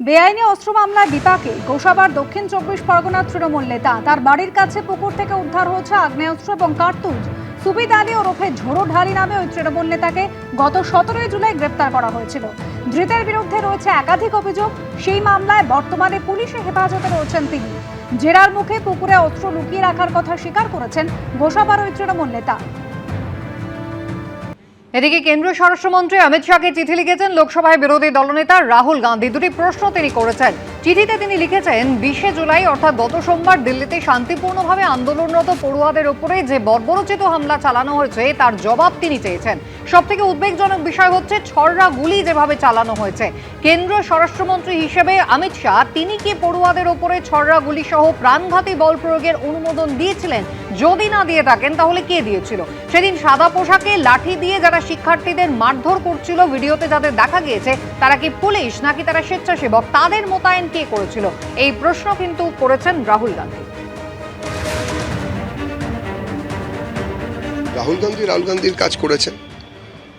বেআইনি অস্ত্র মামলায় বিপাকে গোসাবার দক্ষিণ 24 পরগনার তৃণমূল নেতা তার বাড়ির কাছে পুকুর থেকে উদ্ধার হয়েছে আগ্নেয়াস্ত্র এবং কার্তুজ। সুবিদ আলী ওরফে ঝোড়ো ঢালি নামে ওই তৃণমূল নেতাকে গত 17 জুলাই গ্রেপ্তার করা হয়েছিল। ধৃতের বিরুদ্ধে রয়েছে একাধিক অভিযোগ। সেই মামলায় বর্তমানে পুলিশের হেফাজতে রয়েছেন তিনি। জেরার মুখে পুকুরে অস্ত্র লুকিয়ে রাখার কথা স্বীকার করেছেন গোসাবার ওই তৃণমূল নেতা। এদিকে কেন্দ্রীয় স্বরাষ্ট্রমন্ত্রী অমিত শাহকে চিঠি লিখেছেন লোকসভায় বিরোধী দলনেতা রাহুল গান্ধী। দুটি প্রশ্ন তিনি করেছেন। চিঠিতে তিনি লিখেছেন 20 জুলাই অর্থাৎ গত সোমবার দিল্লিতে শান্তিপূর্ণভাবে আন্দোলনরত পড়ুয়াদের উপরে যে বর্বরোচিত হামলা চালানো হয়েছে তার জবাব তিনি চেয়েছেন। সবথেকে উদ্বেগজনক বিষয় হচ্ছে ছড়রা গুলি যেভাবে চালানো হয়েছে। কেন্দ্রীয় স্বরাষ্ট্রমন্ত্রী হিসেবে অমিত শাহ তিনি কি পড়ুয়াদের উপরে ছড়রা গুলি সহ প্রাণঘাতী বল প্রয়োগের অনুমোদন দিয়েছিলেন? যদি না দিয়ে থাকেন তাহলে কে দিয়েছিল? সেদিন সাদা পোশাকে লাঠি দিয়ে যারা শিক্ষার্থীদের মারধর করছিল, ভিডিওতে যাদের দেখা গিয়েছে তারা কি পুলিশ নাকি তারা স্বেচ্ছাসেবক? তাদের মোতায়েন কে করেছিল? এই প্রশ্ন কিন্তু করেছেন রাহুল গান্ধী। রাহুল গান্ধীর কাজ করেছেন।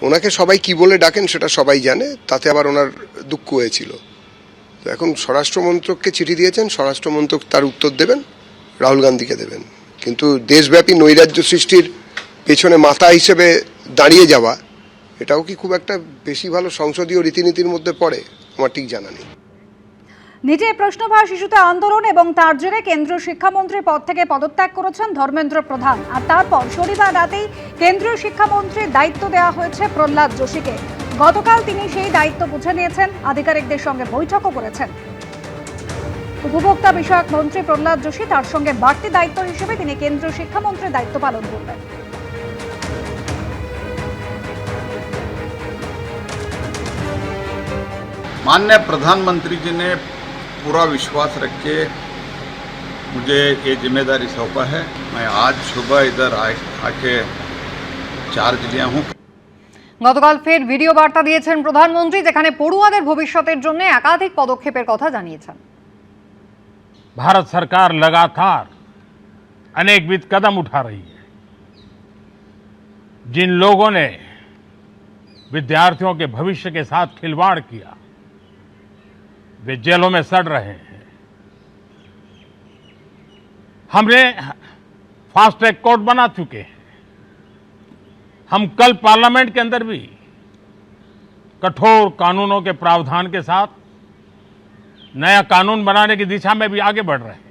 ওনাকে সবাই কি বলে ডাকেন সেটা সবাই জানে, তাতে আবার ওনার দুঃখ হয়েছিল। তো এখন স্বরাষ্ট্রমন্ত্রককে চিঠি দিয়েছেন, স্বরাষ্ট্রমন্ত্রক তার উত্তর দেবেন, রাহুল গান্ধীকে দেবেন। কিন্তু দেশব্যাপী নৈরাজ্য সৃষ্টির পেছনে মাথা হিসেবে দাঁড়িয়ে যাওয়া, এটাও কি খুব একটা বেশি ভালো সংসদীয় রীতিনীতির মধ্যে পড়ে? আমার ঠিক জানা নেই। নিজে প্রশ্নভাস ইস্যুতে আন্দোলন এবং তার জেরে কেন্দ্রীয় শিক্ষামন্ত্রী পদ থেকে পদত্যাগ করেছেন ধর্মেন্দ্র প্রধান। আর তারপর শনিবার রাতেই কেন্দ্রীয় শিক্ষামন্ত্রীর দায়িত্ব দেওয়া হয়েছে প্রহ্লাদ যোশীকে। গতকাল তিনি সেই দায়িত্ব বুঝে নিয়েছেন, আধিকারিকদের সঙ্গে বৈঠকও করেছেন। উপভোক্তা বিষয়ক মন্ত্রী প্রহ্লাদ যোশী, তার সঙ্গে বাড়তি দায়িত্ব হিসেবে তিনি কেন্দ্রীয় শিক্ষামন্ত্রীর দায়িত্ব পালন করবেন। माननीय प्रधानमंत्री जी ने पूरा विश्वास रख के मुझे ये जिम्मेदारी सौंपा है। मैं आज सुबह इधर आके चार्ज लिया हूँ। গতকাল ফের ভিডিও বার্তা দিয়েছেন প্রধানমন্ত্রী, যেখানে পড়ুয়াদের ভবিষ্যতের জন্য একাধিক পদক্ষেপের কথা জানিয়েছেন। भारत सरकार लगातार अनेकविध कदम उठा रही है। जिन लोगों ने विद्यार्थियों के भविष्य के साथ खिलवाड़ किया वे जेलों में सड़ रहे हैं। हमने फास्ट ट्रैक कोर्ट बना चुके हैं। हम कल पार्लियामेंट के अंदर भी कठोर कानूनों के प्रावधान के साथ नया कानून बनाने की दिशा में भी आगे बढ़ रहे हैं।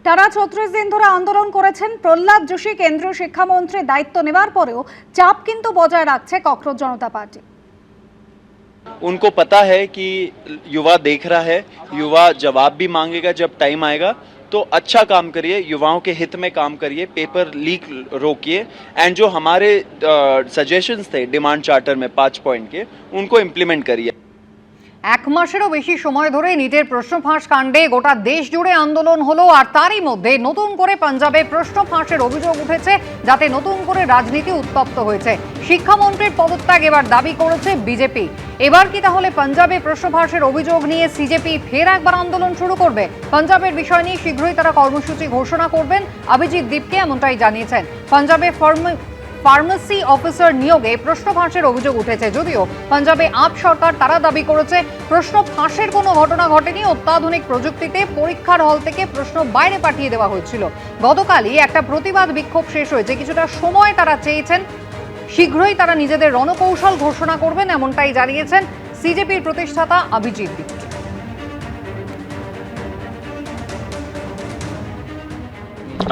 টানা 36 দিন ধরে আন্দোলন করেছেন প্রহ্লাদ যোশী। কেন্দ্রীয় শিক্ষামন্ত্রীর দায়িত্ব নেওয়ার পরেও চাপ কিন্তু বজায় রাখছে ককরোচ জনতা পার্টি। उनको पता है कि युवा देख रहा है, युवा जवाब भी मांगेगा जब टाइम आएगा। तो अच्छा काम करिए, युवाओं के हित में काम करिए, पेपर लीक रोकिए एंड जो हमारे सजेशंस थे डिमांड चार्टर में 5 पॉइंट के, उनको इम्प्लीमेंट करिए। এক মাসেরও বেশি সময় ধরে নিটের প্রশ্ন ফাঁস কাণ্ডে গোটা দেশ জুড়ে আন্দোলন হলো। আর তারই মধ্যে নতুন করে পাঞ্জাবে প্রশ্ন ফাঁসের অভিযোগ উঠেছে, যাতে নতুন করে রাজনীতি উত্তপ্ত হয়েছে। শিক্ষামন্ত্রীর পদত্যাগ এবার দাবি করেছে বিজেপি। এবার কি তাহলে পাঞ্জাবে প্রশ্ন ফাঁসের অভিযোগ নিয়ে সিজেপি ফের একবার আন্দোলন শুরু করবে? পাঞ্জাবের বিষয় নিয়ে শীঘ্রই তারা কর্মসূচি ঘোষণা করবেন, অভিজিৎ দীপকে এমনটাই জানিয়েছেন। পাঞ্জাবে ফার্মেসি অফিসার নিয়োগে প্রশ্ন ফাঁসের অভিযোগ উঠেছে। যদিও পাঞ্জাবে আপ সরকার তারা দাবি করেছে প্রশ্ন ফাঁসের কোনো ঘটনা ঘটেনি। অত্যাধুনিক প্রযুক্তিতে পরীক্ষার হল থেকে প্রশ্ন বাইরে পাঠিয়ে দেওয়া হয়েছিল। গতকালই একটা প্রতিবাদ বিক্ষোভ শেষ হয়েছে। কিছুটা সময় তারা চেয়েছেন, শীঘ্রই তারা নিজেদের রণকৌশল ঘোষণা করবেন, এমনটাই জানিয়েছেন সিজেপির প্রতিষ্ঠাতা অভিজিৎ দীপ।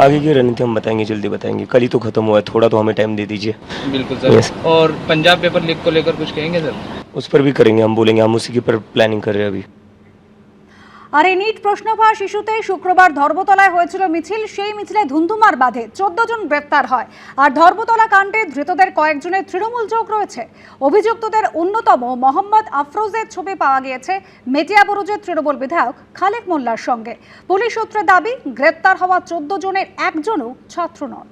आगे की रणनीति हम बताएंगे, जल्दी बताएंगे। कल ही तो खत्म हुआ है, थोड़ा तो हमें टाइम दे दीजिए। बिल्कुल सर। yes. और पंजाब पेपर लीक को लेकर कुछ कहेंगे सर? उस पर भी करेंगे, हम बोलेंगे, हम उसी के पर प्लानिंग कर रहे हैं अभी। আর এই নিট প্রশ্নফাঁস ইস্যুতে শুক্রবার ধর্মতলায় হয়েছিল মিছিল। সেই মিছিলে ধুন্ধুমার বাঁধে 14 জন গ্রেপ্তার হয়। আর ধর্মতলা কাণ্ডে ধৃতদের কয়েকজনের তৃণমূল যোগ রয়েছে। অভিযুক্তদের অন্যতম মোহাম্মদ আফরোজের ছবি পাওয়া গিয়েছে মেটিয়াবুরুজের তৃণমূল বিধায়ক খালেক মোল্লার সঙ্গে। পুলিশ সূত্রে দাবি, গ্রেপ্তার হওয়া 14 জনের একজনও ছাত্র নন।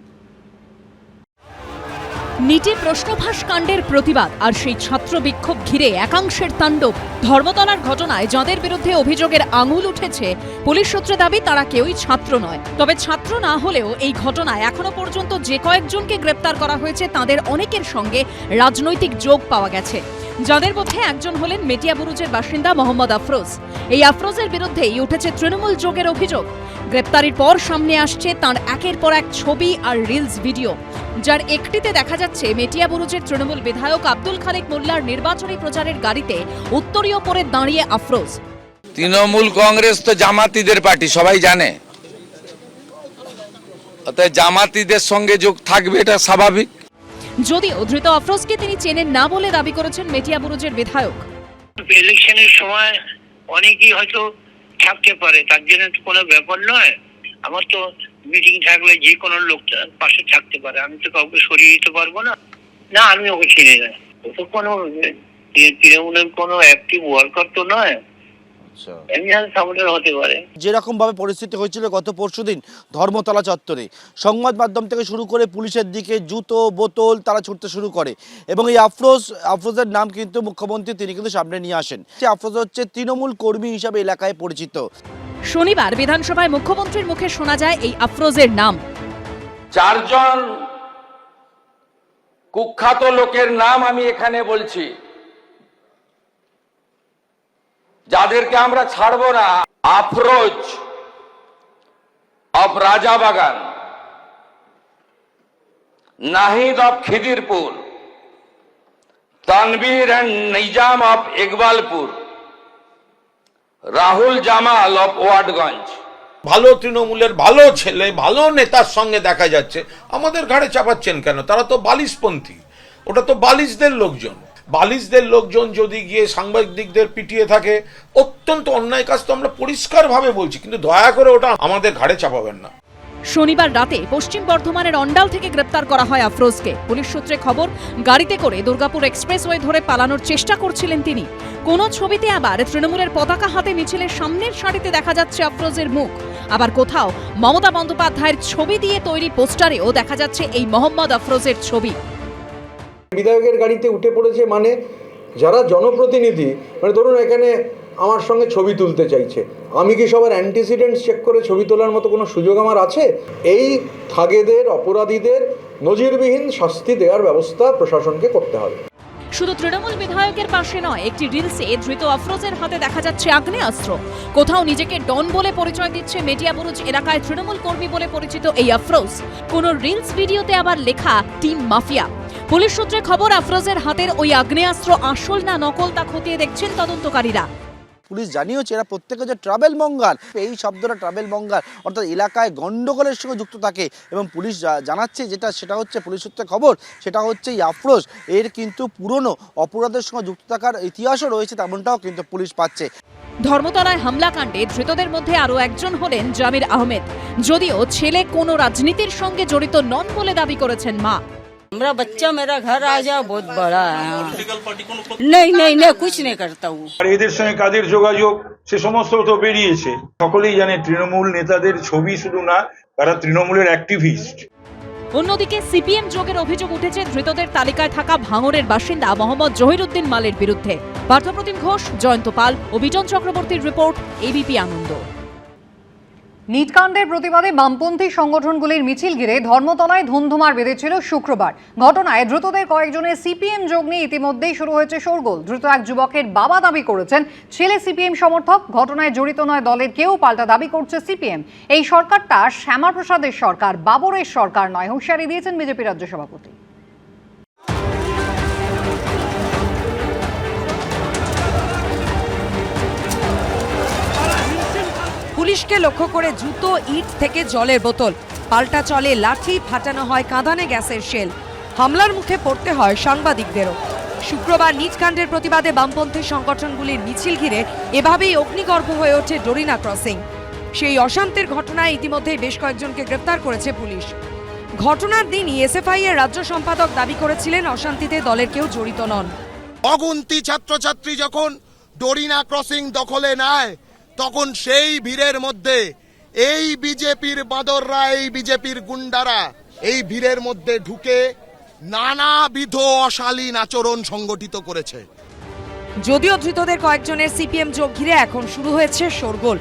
নিটে প্রশ্নফাঁস কাণ্ডের প্রতিবাদ আর সেই ছাত্র বিক্ষোভ ঘিরে একাংশের তাণ্ডব। ধর্মতলার ঘটনায় যাদের বিরুদ্ধে অভিযোগের আঙুল উঠেছে, পুলিশ সূত্রে দাবি তারা কেউই ছাত্র নয়। তবে ছাত্র না হলেও এই ঘটনায় এখনো পর্যন্ত যে কয়েকজনকে গ্রেপ্তার করা হয়েছে তাদের অনেকের সঙ্গে রাজনৈতিক যোগ পাওয়া গেছে। যাদের মধ্যে একজন হলেন মেটিয়াবুরুজের বাসিন্দা মোহাম্মদ আফরোজ। এই আফরোজের বিরুদ্ধেই উঠেছে তৃণমূল যোগের অভিযোগ। গ্রেপ্তারির পর সামনে আসছে তাঁর একের পর এক ছবি আর রিলস ভিডিও, যার একটিতে দেখা যাচ্ছে মেটিয়াবুরুজের তৃণমূল বিধায়ক আব্দুল খালেক মোল্লার নির্বাচনী প্রচারের গাড়িতে উত্তরীয় পরে দাঁড়িয়ে আফরোজ। তৃণমূল কংগ্রেস তো জামাতিদের পার্টি, সবাই জানে, অতএব জামাতিদের সঙ্গে যোগ থাকবে, এটা স্বাভাবিক। যদিও ধৃত আফরোজকে তিনি চেনেন না বলে দাবি করেছেন মেটিয়াবুরুজের বিধায়ক। ইলেকশনের সময় অনেকেই হয়তো থাকতে পারে, তার জন্য কোনো ব্যাপার নয়। আমার তো মিটিং থাকলে যে কোনো লোক পাশে থাকতে পারে, আমি তো কাউকে সরিয়ে দিতে পারবো না। না, আমি ওকে চিনি না, ও তো কোনো তৃণমূলের কোনো অ্যাক্টিভ ওয়ার্কার তো নয়, যেরকম ভাবে পরিস্থিতি হয়েছিল গত পরশুদিন ধর্মতলা চত্বরে, সংবাদ মাধ্যম থেকে শুরু করে পুলিশের দিকে জুতো বোতল তারা ছুটতে শুরু করে এবং এই আফরোজের নাম কিন্তু মুখ্যমন্ত্রী তিনি কিন্তু সামনে নিয়ে আসেন। আফরোজ হচ্ছে তৃণমূল কর্মী হিসাবে এলাকায় পরিচিত। শনিবার বিধানসভায় মুখ্যমন্ত্রীর মুখে শোনা যায় এই আফরোজের নাম। 4 জন কুখ্যাত লোকের নাম আমি এখানে বলছি, যাদেরকে আমরা ছাড়বো না। Afroz of Rajabagan, Nahid of Khidirpur, Tanvir and Nizam of Iqbalpur, Rahul Jamal of Watgunge. ভালো তৃণমূলের ভালো ছেলে, ভালো নেতার সঙ্গে দেখা যাচ্ছে, আমাদের ঘাড়ে চাপাচ্ছেন কেন? তারা তো বালিশপন্থী, ওটা তো বালিশদের লোকজন। বালিশদের লোকজন যদি গিয়ে সাংবাদিকদের পিটিয়ে থাকে, অত্যন্ত অন্যায় কাজ, তো আমরা পরিষ্কারভাবে বলছি, কিন্তু দয়া করে ওটা আমাদের ঘাড়ে চাপাবেন না। শনিবার রাতে পশ্চিম বর্ধমানের অন্ডাল থেকে গ্রেপ্তার করা হয় আফরোজকে। পুলিশ সূত্রে খবর, গাড়িতে করে দুর্গাপুর এক্সপ্রেসওয়ে ধরে পালানোর চেষ্টা করছিলেন তিনি। কোন ছবিতে আবার তৃণমূলের পতাকা হাতে মিছিলের সামনের সারিতে দেখা যাচ্ছে আফরোজের মুখ, আবার কোথাও মমতা বন্দ্যোপাধ্যায়ের ছবি দিয়ে তৈরি পোস্টারেও দেখা যাচ্ছে এই মোহাম্মদ আফরোজের ছবি। বিধায়কের গাড়িতে উঠে পড়েছে মানে যারা জনপ্রতিনিধি, মানে ধরুন এখানে আমার সঙ্গে ছবি তুলতে চাইছে, আমি কি সবার অ্যান্টিসিডেন্টস চেক করে ছবি তোলার মতো কোনো সুযোগ আমার আছে? এই থাগেদের, অপরাধীদের নজিরবিহীন শাস্তি দেওয়ার ব্যবস্থা প্রশাসনকে করতে হবে। শুধু তৃণমূল বিধায়কের পাশে নয়, একটি রিলসে ধৃত আফরোজের হাতে দেখা যাচ্ছে আগ্নেয়াস্ত্র। কোথাও নিজেকে ডন বলে পরিচয় দিচ্ছে মেটিয়াবুরুজ এলাকায় তৃণমূল কর্মী বলে পরিচিত এই আফরোজ। কোন রিলস ভিডিওতে আবার লেখা টিম মাফিয়া। পুলিশ সূত্রে খবর, আফরোজের হাতের ওই আগ্নেয়াস্ত্র আসল না নকল তা খতিয়ে দেখছেন তদন্তকারীরা। পুলিশ জানিয়েছে এরা প্রত্যেকে যে ট্রাভেল মঙ্গাল, এই শব্দটা ট্রাভেল মঙ্গাল অর্থাৎ এলাকায় গন্ডগোলের সঙ্গে যুক্ত থাকে এবং পুলিশ জানাচ্ছে সেটা হচ্ছে পুলিশ সূত্রে খবর, সেটা হচ্ছে এই আফরোজ এর কিন্তু পুরনো অপরাধের সঙ্গে যুক্ত থাকার ইতিহাসও রয়েছে, তেমনটাও কিন্তু পুলিশ পাচ্ছে। ধর্মতলায় হামলাকাণ্ডে ধৃতদের মধ্যে আরও একজন হলেন জামির আহমেদ। যদিও ছেলে কোনো রাজনীতির সঙ্গে জড়িত নন বলে দাবি করেছেন মা। मेरा बच्चा मेरा घर आ जा बहुत बड़ा है, नहीं नहीं नहीं कुछ नहीं करता हूँ। এদের সঙ্গে কাদের যোগাযোগ সে সমস্ত তো বেরিয়েছে, সকলেই জানে তৃণমূল নেতাদের ছবি শুধু না, তারা তৃণমূলের অ্যাক্টিভিস্ট। অন্যদিকে সিপিএম যোগের অভিযোগ উঠেছে ধৃতদের তালিকায় থাকা ভাঙড়ের বাসিন্দা মোহাম্মদ জহিরুদ্দিন মালের বিরুদ্ধে। পার্থপ্রতিম ঘোষ, জয়ন্ত পাল ও বিজন চক্রবর্তীর রিপোর্ট, এবিপি আনন্দ। নিটকাণ্ডের প্রতিবাদে বামপন্থী সংগঠনগুলির মিছিল ঘিরে ধর্মতলায় ধুন্ধুমার বেঁধেছিল শুক্রবার। ঘটনায় দ্রুতদের কয়েকজনের সিপিএম যোগ নিয়ে ইতিমধ্যেই শুরু হয়েছে শোরগোল। দ্রুত এক যুবকের বাবা দাবি করেছেন ছেলে সিপিএম সমর্থক, ঘটনায় জড়িত নয় দলের কেউ, পাল্টা দাবি করছে সিপিএম। এই সরকারটা শ্যামাপ্রসাদের সরকার, বাবরের সরকার নয়, হুঁশিয়ারি দিয়েছেন বিজেপি রাজ্য সভাপতি। পুলিশকে লক্ষ্য করে জুতো, ইট থেকে জলের বোতল, পাল্টা চলে লাঠি, ফাটানো হয় কাঁদানে গ্যাসের শেল। হামলার মুখে পড়তে হয় সাংবাদিকদেরও। শুক্রবার নিটকাণ্ডের প্রতিবাদে বামপন্থী সংগঠনগুলির মিছিল ঘিরে এভাবেই অগ্নিগর্ভ হয়ে ওঠে ডোরিনা ক্রসিং। সেই অশান্তির ঘটনায় ইতিমধ্যেই বেশ কয়েকজনকে গ্রেপ্তার করেছে পুলিশ। ঘটনার দিনই এসএফআই এর রাজ্য সম্পাদক দাবি করেছিলেন অশান্তিতে দলের কেউ জড়িত নন। অগুন্তি ছাত্রছাত্রী যখন ডোরিনা ক্রসিং দখলে নেয়, তখন সেই ভিড়ের মধ্যে এই বিজেপির বাঁদররা, এই বিজেপির গুন্ডারা এই ভিড়ের মধ্যে ঢুকে নানাবিধ অশালীন আচরণ সংগঠিত করেছে। যদিও ধৃতদের কয়েকজনের সিপিএম যোগ ঘিরে এখন শুরু হয়েছে শোরগোল।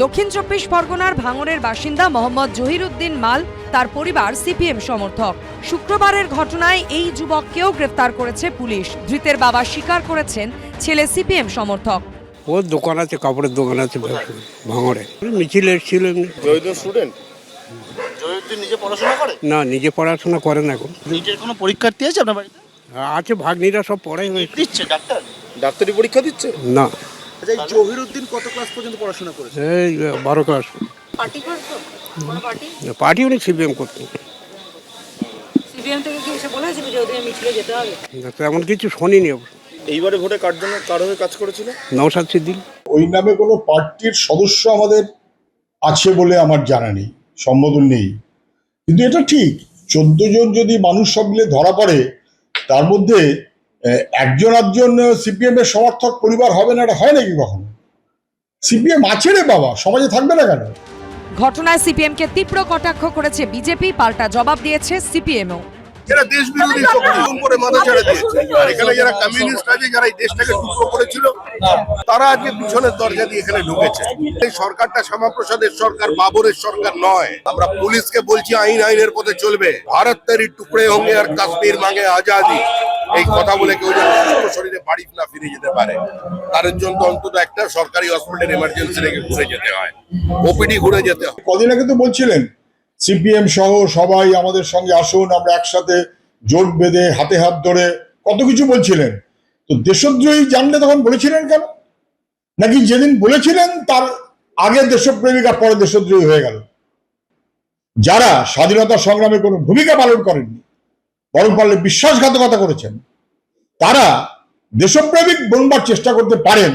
দক্ষিণ 24 পরগনার ভাঙড়ের বাসিন্দা মোহাম্মদ জহিরুদ্দিন মাল, তার পরিবার সিপিএম সমর্থক। শুক্রবারের ঘটনায় এই যুবককেও গ্রেফতার করেছে পুলিশ। ধৃতের বাবা স্বীকার করেছেন ছেলে সিপিএম সমর্থক। ওর দোকান আছে, কাপড়ের দোকান আছে ভাঙড়ে। মিছিল এসেছিল এমনি। জহিরুদ্দিন স্টুডেন্ট? জহিরুদ্দিন নিজে পড়াশোনা করে না, নিজে পড়াশোনা করে না এখন। নিজের কোনো পরীক্ষার্থী আছে আপনার বাড়িতে? আছে, ভাগ্নিরা সব পড়াই হয়েছে। দিচ্ছে ডাক্তারি পরীক্ষা দিচ্ছে? না। আচ্ছা, এই জহিরুদ্দিন কত ক্লাস পর্যন্ত পড়াশোনা করেছে? এই 12 ক্লাস। পার্টি করতো? কোন পার্টি? পার্টি উনি সিপিএম করতো। সিপিএম থেকে কি এসে বলা হয়েছিল যে ওদের মিছিলে যেতে হবে? তেমন কিছু শুনিনি। এইবারে ভোটে কার জন্য, কার হয়ে কাজ করেছিল? নওশাদ সিদ্দিকী। ওই নামে কোনো পার্টির সদস্য আমাদের আছে বলে আমার জানা নেই, সম্বোধন নেই। কিন্তু এটা ঠিক, 14 জন যদি মানুষ সব মিলে ধরা পড়ে, তার মধ্যে একজন সিপিএম এর সমর্থক পরিবার হবে না, এটা হয় নাকি কখনো? সিপিএম আছে রে বাবা, সমাজে থাকবে না কেন? ঘটনায় সিপিএমকে তীব্র কটাক্ষ করেছে বিজেপি, পাল্টা জবাব দিয়েছে সিপিএমও। যারা দেশ বিরোধী শক্তি উপরে মাথা ছেড়ে দিয়েছে, আর এখানে যারা কমিউনিস্ট আছে, যারা এই দেশটাকে টুকরো করেছিল, তারা আজকে পিছনের দরজা দিয়ে এখানে ঢুকেছে। এই সরকারটা শ্যামাপ্রসাদের সরকার, বাবরের সরকার নয়। আমরা পুলিশকে বলছি আইনের পথে চলবে। ভারত তেরি টুকরে হোঙ্গে আর কাশ্মীর মাঙ্গে আজাদি, এই কথা বলে কেউ যেন সুস্থ শরীরে বাড়ি না ফিরে যেতে পারে, তার জন্য অন্তত একটা সরকারি হসপিটাল এমার্জেন্সি রেখে ঘুরে যেতে হয়, ওপিডি ঘুরে যেতে হয়। কদিন আগে তো বলছিলেন সিপিএম সহ সবাই আমাদের সঙ্গে আসুন, আমরা একসাথে জোট বেঁধে হাতে হাত ধরে কত কিছু বলছিলেন। তো দেশদ্রোহী জানলে তখন বলেছিলেন কেন? নাকি যেদিন বলেছিলেন তার আগে দেশপ্রেমিকা পরে দেশদ্রোহী হয়ে গেল? যারা স্বাধীনতা সংগ্রামে কোনো ভূমিকা পালন করেননি, বরং পারলে বিশ্বাসঘাতকতা করেছেন, তারা দেশপ্রেমিক বনবার চেষ্টা করতে পারেন,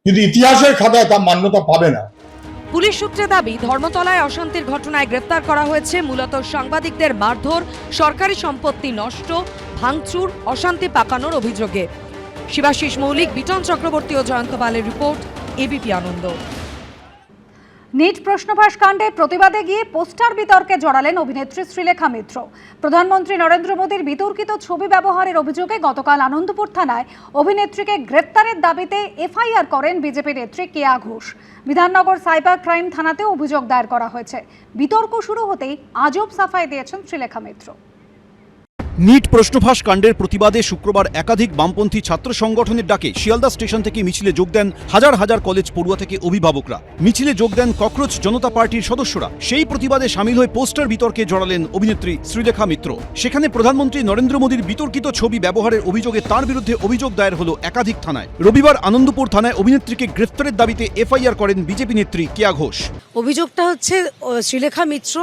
কিন্তু ইতিহাসের খাতায় তা মান্যতা পাবে না। পুলিশ সূত্রে দাবি, ধর্মতলায় অশান্তির ঘটনায় গ্রেফতার করা হয়েছে মূলত সাংবাদিকদের মারধর, সরকারি সম্পত্তি নষ্ট, ভাঙচুর, অশান্তি পাকানোর অভিযোগে। শিবাশিস মৌলিক, বিটন চক্রবর্তী ও জয়ন্ত পালের রিপোর্ট, এবিপি আনন্দ। নিট প্রশ্নফাঁস কাণ্ডে প্রতিবাদে গিয়ে পোস্টার বিতর্কে জড়ালেন অভিনেত্রী শ্রীলেখা মিত্র। প্রধানমন্ত্রী নরেন্দ্র মোদীর বিতর্কিত ছবি ব্যবহারের অভিযোগে গতকাল আনন্দপুর থানায় অভিনেত্রীকে গ্রেপ্তারের দাবিতে এফআইআর করেন বিজেপি নেত্রী কেয়া ঘোষ। বিধাননগর সাইবার ক্রাইম থানাতেও অভিযোগ দায়ের করা হয়েছে। বিতর্ক শুরু হতেই আজব সাফাই দিয়েছেন শ্রীলেখা মিত্র। নিট প্রশ্নফাঁস কাণ্ডের প্রতিবাদে শুক্রবার একাধিক বামপন্থী ছাত্র সংগঠনের ডাকে শিয়ালদা স্টেশন থেকে মিছিলে যোগ দেন হাজার হাজার কলেজ পড়ুয়া থেকে অভিভাবকরা। মিছিলে যোগ দেন ককরোচ জনতা পার্টির সদস্যরা। সেই প্রতিবাদে সামিল হয়ে পোস্টার বিতর্কে জড়ালেন অভিনেত্রী শ্রীলেখা মিত্র। সেখানে প্রধানমন্ত্রী নরেন্দ্র মোদীর বিতর্কিত ছবি ব্যবহারের অভিযোগে তাঁর বিরুদ্ধে অভিযোগ দায়ের হলো একাধিক থানায়। রবিবার আনন্দপুর থানায় অভিনেত্রীকে গ্রেফতারের দাবিতে এফআইআর করেন বিজেপি নেত্রী কেয়া ঘোষ। অভিযোগটা হচ্ছে শ্রীলেখা মিত্র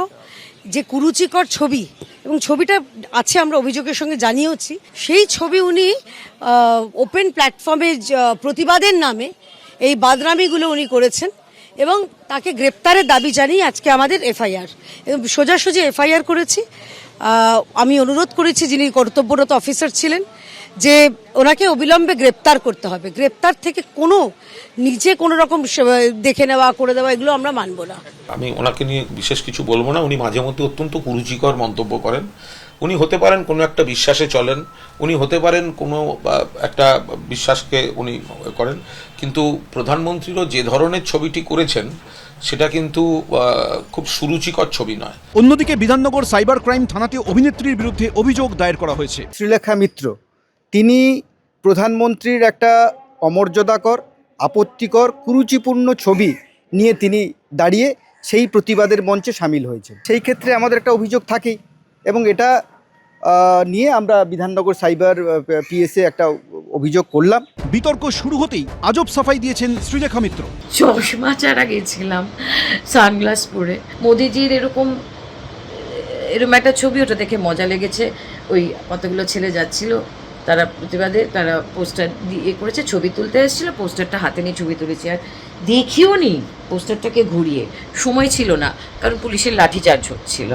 যে কুরুচিকর ছবি, এবং ছবিটা আছে আমরা অভিযোগের সঙ্গে জানিয়েছি, সেই ছবি উনি ওপেন প্ল্যাটফর্মে প্রতিবাদের নামে এই বাদনামিগুলো উনি করেছেন, এবং তাকে গ্রেপ্তারের দাবি জানিয়ে আজকে আমাদের এফআইআর, এবং সোজাসুজি এফআইআর করেছি। আমি অনুরোধ করেছি যিনি কর্তব্যরত অফিসার ছিলেন যে ওনাকে অবিলম্বে গ্রেপ্তার করতে হবে। গ্রেপ্তার থেকে নিজে কোনো রকম দেখে নেওয়া করে দেওয়া এগুলো আমরা মানব না। আমি ওনাকে নিয়ে বিশেষ কিছু বলবো না। উনি মাঝে মধ্যে অত্যন্ত কুরুচিকর মন্তব্য করেন। উনি হতে পারেন কোনো একটা বিশ্বাসে চলেন, উনি হতে পারেন কোনো একটা বিশ্বাসকে উনি করেন, কিন্তু প্রধানমন্ত্রীরও যে ধরনের ছবিটি করেছেন সেটা কিন্তু খুব সুরুচিকর ছবি নয়। অন্যদিকে বিধাননগর সাইবার ক্রাইম থানাতে অভিনেত্রীর বিরুদ্ধে অভিযোগ দায়ের করা হয়েছে। শ্রীলেখা মিত্র তিনি প্রধানমন্ত্রীর একটা অমর্যাদাকর, আপত্তিকর, কুরুচিপূর্ণ ছবি নিয়ে তিনি দাঁড়িয়ে সেই প্রতিবাদের মঞ্চে সামিল হয়েছে। সেই ক্ষেত্রে আমাদের একটা অভিযোগ থাকেই, এবং এটা নিয়ে আমরা বিধাননগর সাইবার পিএসএ একটা অভিযোগ করলাম। বিতর্ক শুরু হতেই আজব সাফাই দিয়েছেন শ্রীলেখা মিত্র। চশমা ছাড়া গেছিলাম, সানগ্লাস পরে, মোদিজির এরকম একটা ছবি, ওটা দেখে মজা লেগেছে। ওই কতগুলো ছেলে যাচ্ছিল, তারা প্রতিবাদে তারা পোস্টার দিয়ে করেছে, ছবি তুলতে এসেছিলো, পোস্টারটা হাতে নিয়ে ছবি তুলেছি। আর দেখিও নি পোস্টারটাকে ঘুরিয়ে, সময় ছিল না, কারণ পুলিশের লাঠিচার্জ হচ্ছিল।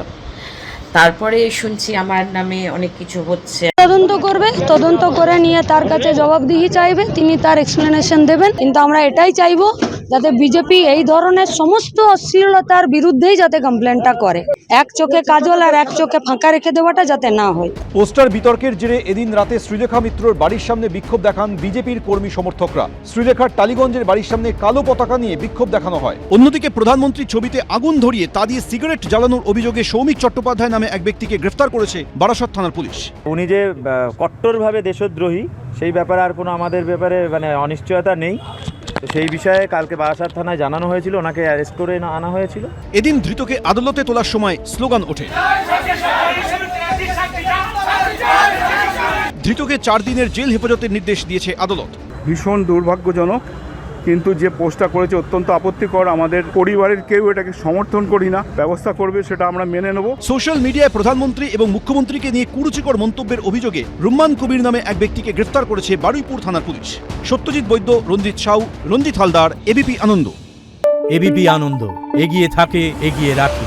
তারপরে শুনছি আমার নামে অনেক কিছু হচ্ছে। তদন্ত করবে, তদন্ত করে নিয়ে তার কাছে জবাবদিহি চাইবে, তিনি তার এক্সপ্লেনেশন দেবেন। কিন্তু আমরা এটাই চাইবো যাতে বিজেপি এই ধরনের সমস্ত অশ্লীলতার বিরুদ্ধেই যাতে কমপ্লেনটা করে, এক চোখে কাজল আর এক চোখে ফাঁকা রেখে দেওয়াটা যাতে না হয়। পোস্টার বিতর্কের জেরে এদিন রাতে শ্রীলেখা মিত্রর বাড়ির সামনে বিক্ষোভ দেখান বিজেপির কর্মী সমর্থকরা। শ্রীলেখার টালিগঞ্জের বাড়ির সামনে কালো পতাকা নিয়ে বিক্ষোভ দেখানো হয়। অন্যদিকে প্রধানমন্ত্রীর ছবিতে আগুন ধরিয়ে তা দিয়ে সিগারেট জ্বালানোর অভিযোগে সৌমিক চট্টোপাধ্যায় নামে এক ব্যক্তিকে গ্রেফতার করেছে বারাসত থানার পুলিশ। উনি যে কট্টরভাবে দেশদ্রোহী সেই ব্যাপারে আর কোনো আমাদের ব্যাপারে অনিশ্চয়তা নেই। তো সেই বিষয়ে কালকে বারাসাত থানায় জানানো হয়েছিল, ওনাকে অ্যারেস্ট করে আনা হয়েছিল। এদিন ধৃতকে আদালতে তোলার সময় স্লোগান ওঠে। ধৃতকে 4 দিনের জেল হেফাজতের নির্দেশ দিয়েছে আদালত। ভীষণ দুর্ভাগ্যজনক, কিন্তু যে পোস্টটা করেছে অত্যন্ত আপত্তিকর। আমাদের পরিবারের কেউ এটাকে সমর্থন করি না, ব্যবস্থা করবে সেটা আমরা মেনে নেব। সোশ্যাল মিডিয়ায় প্রধানমন্ত্রী এবং মুখ্যমন্ত্রীকে নিয়ে কুরুচিকর মন্তব্যের অভিযোগে রুম্মান কবির নামে এক ব্যক্তিকে গ্রেফতার করেছে বারুইপুর থানার পুলিশ। সত্যজিৎ বৈদ্য, রঞ্জিত সাউ, রঞ্জিত হালদার, এবিপি আনন্দ। এবিপি আনন্দ, এগিয়ে থাকে, এগিয়ে রাখে।